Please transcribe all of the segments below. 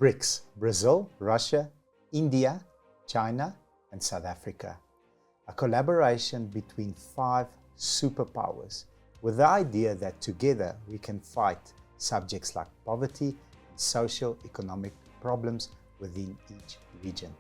Brics: Brazil, Russia, India, China, and South Africa. A collaboration between 5 superpowers with the idea that together we can fight subjects like poverty and social economic problems within each region.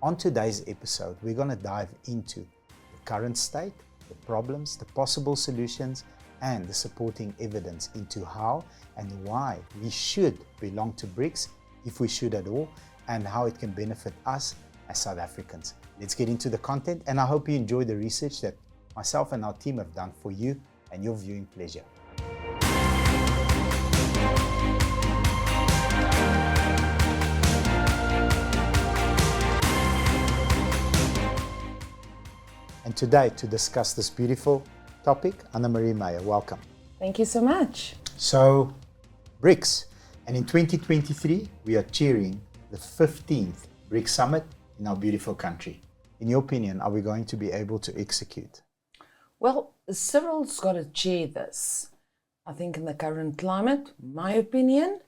On today's episode, we're going to dive into the current state, the problems, the possible solutions, and the supporting evidence into how and why we should belong to Brics, if we should at all, and how it can benefit us as South Africans. Let's get into the content, and I hope you enjoy the research that myself and our team have done for you and your viewing pleasure. And today, to discuss this beautiful topic, Anna Marie Meyer, welcome. Thank you so much. So, Brics, and in 2023, we are chairing the 15th Brics Summit in our beautiful country. In your opinion, are we going to be able to execute? Well, Cyril's got to chair this. I think in the current climate, my opinion,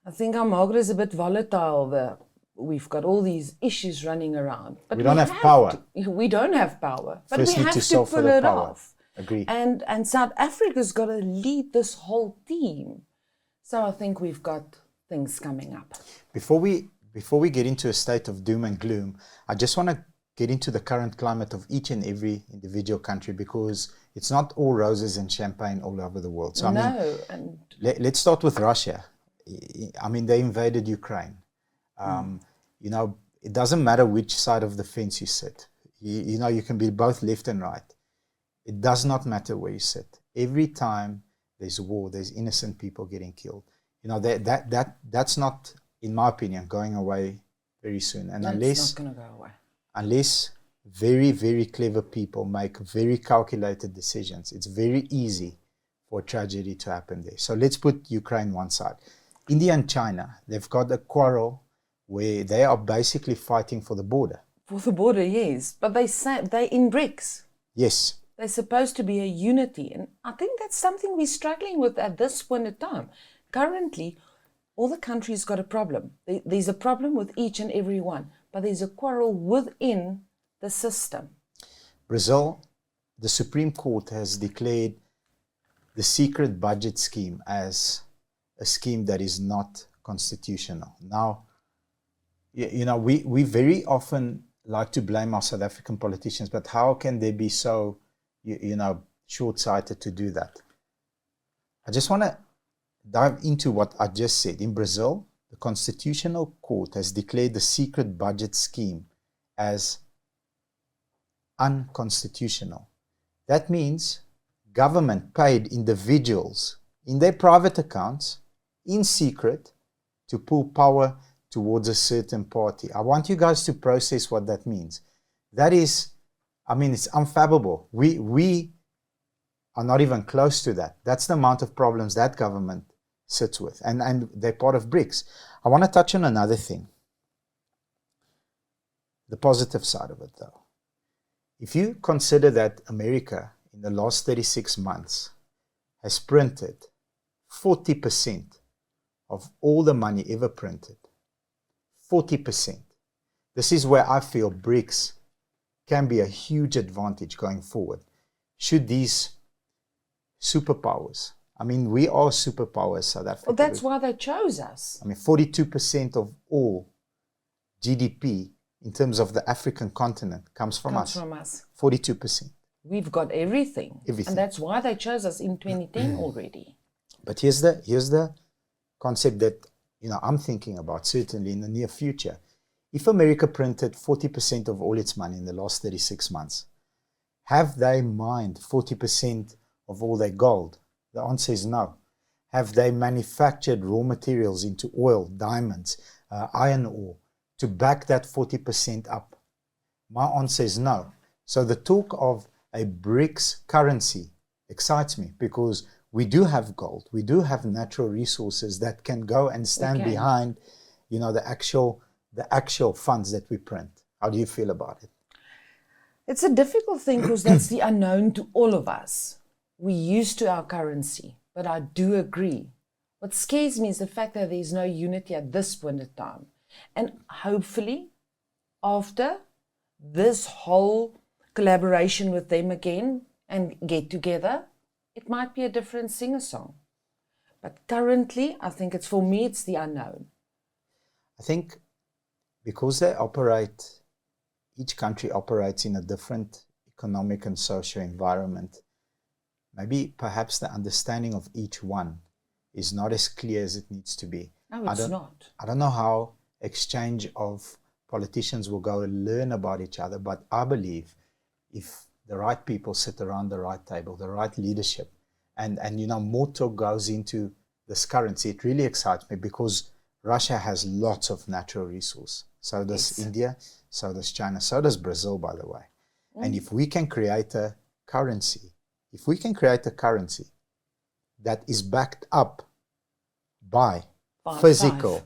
I think our market is a bit volatile. We've got all these issues running around. But we don't have power. We don't have power. But First we need have to to solve for pull the it power. off. Agree. And South Africa's got to lead this whole team. So I think we've got things coming up. Before we get into a state of doom and gloom, I just want to get into the current climate of each and every individual country, because it's not all roses and champagne all over the world. So let's start with Russia. I mean, they invaded Ukraine. You know, it doesn't matter which side of the fence you sit. You know, you can be both left and right. It does not matter where you sit. Every time there's war, there's innocent people getting killed. You know, that's not, in my opinion, going away very soon. And it's not going to go away. Unless very, very clever people make very calculated decisions, it's very easy for tragedy to happen there. So let's put Ukraine one side. India and China, they've got a quarrel where they are basically fighting for the border. For the border, yes. But they say they're in Brics. Yes. They're supposed to be a unity. And I think that's something we're struggling with at this point in time. Currently, all the countries got a problem. There's a problem with each and every one. But there's a quarrel within the system. Brazil, the Supreme Court has declared the secret budget scheme as a scheme that is not constitutional. Now, you know, we very often like to blame our South African politicians, but how can they be so, you know, short-sighted to do that? I just want to dive into what I just said. In Brazil, the Constitutional Court has declared the secret budget scheme as unconstitutional. That means government paid individuals in their private accounts in secret to pull power towards a certain party. I want you guys to process what that means. That is, I mean, it's unfathomable. We are not even close to that. That's the amount of problems that government sits with, and they're part of Brics. I want to touch on another thing. The positive side of it, though. If you consider that America in the last 36 months has printed 40% of all the money ever printed, 40%. This is where I feel Brics can be a huge advantage going forward. Should these superpowers, I mean, we are superpowers, South Africa. Well, that's why they chose us. I mean, 42% of all GDP in terms of the African continent comes from us. 42%. We've got everything. And that's why they chose us in 2010 already. But here's the concept that, you know, I'm thinking about, certainly in the near future. If America printed 40% of all its money in the last 36 months, have they mined 40% of all their gold? The answer is no. Have they manufactured raw materials into oil, diamonds, iron ore to back that 40% up? My answer is no. So the talk of a Brics currency excites me, because we do have gold, we do have natural resources that can go and stand behind, you know, the actual funds that we print. How do you feel about it? It's a difficult thing because that's the unknown to all of us. We're used to our currency, but I do agree. What scares me is the fact that there's no unity at this point in time. And hopefully, after this whole collaboration with them again and get together, it might be a different singer-song. But currently, I think for me, it's the unknown. I think because each country operates in a different economic and social environment, maybe perhaps the understanding of each one is not as clear as it needs to be. No, it's not. I don't know how exchange of politicians will go and learn about each other, but I believe if the right people sit around the right table, the right leadership, and more talk goes into this currency, it really excites me because Russia has lots of natural resource. So does India, so does China, so does Brazil, by the way. And if we can create a currency, that is backed up by physical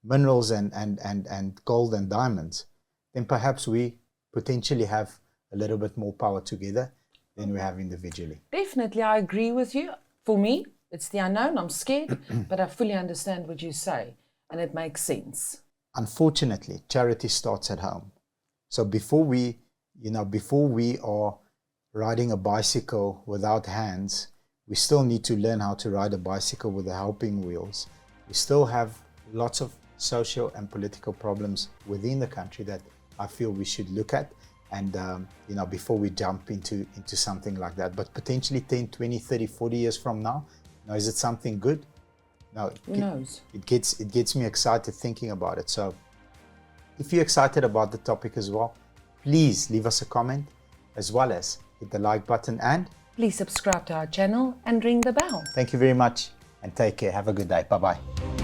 minerals and gold and diamonds, then perhaps we potentially have a little bit more power together than we have individually. Definitely, I agree with you. For me, it's the unknown. I'm scared, but I fully understand what you say, and it makes sense. Unfortunately, charity starts at home. So before we are riding a bicycle without hands, we still need to learn how to ride a bicycle with the helping wheels. We still have lots of social and political problems within the country that I feel we should look at, and before we jump into something like that. But potentially 10, 20, 30, 40 years from now, is it something good? No. Who knows? It gets me excited thinking about it. So if you're excited about the topic as well, please leave us a comment, as well as hit the like button, and please subscribe to our channel and ring the bell. Thank you very much, and take care. Have a good day. Bye-bye.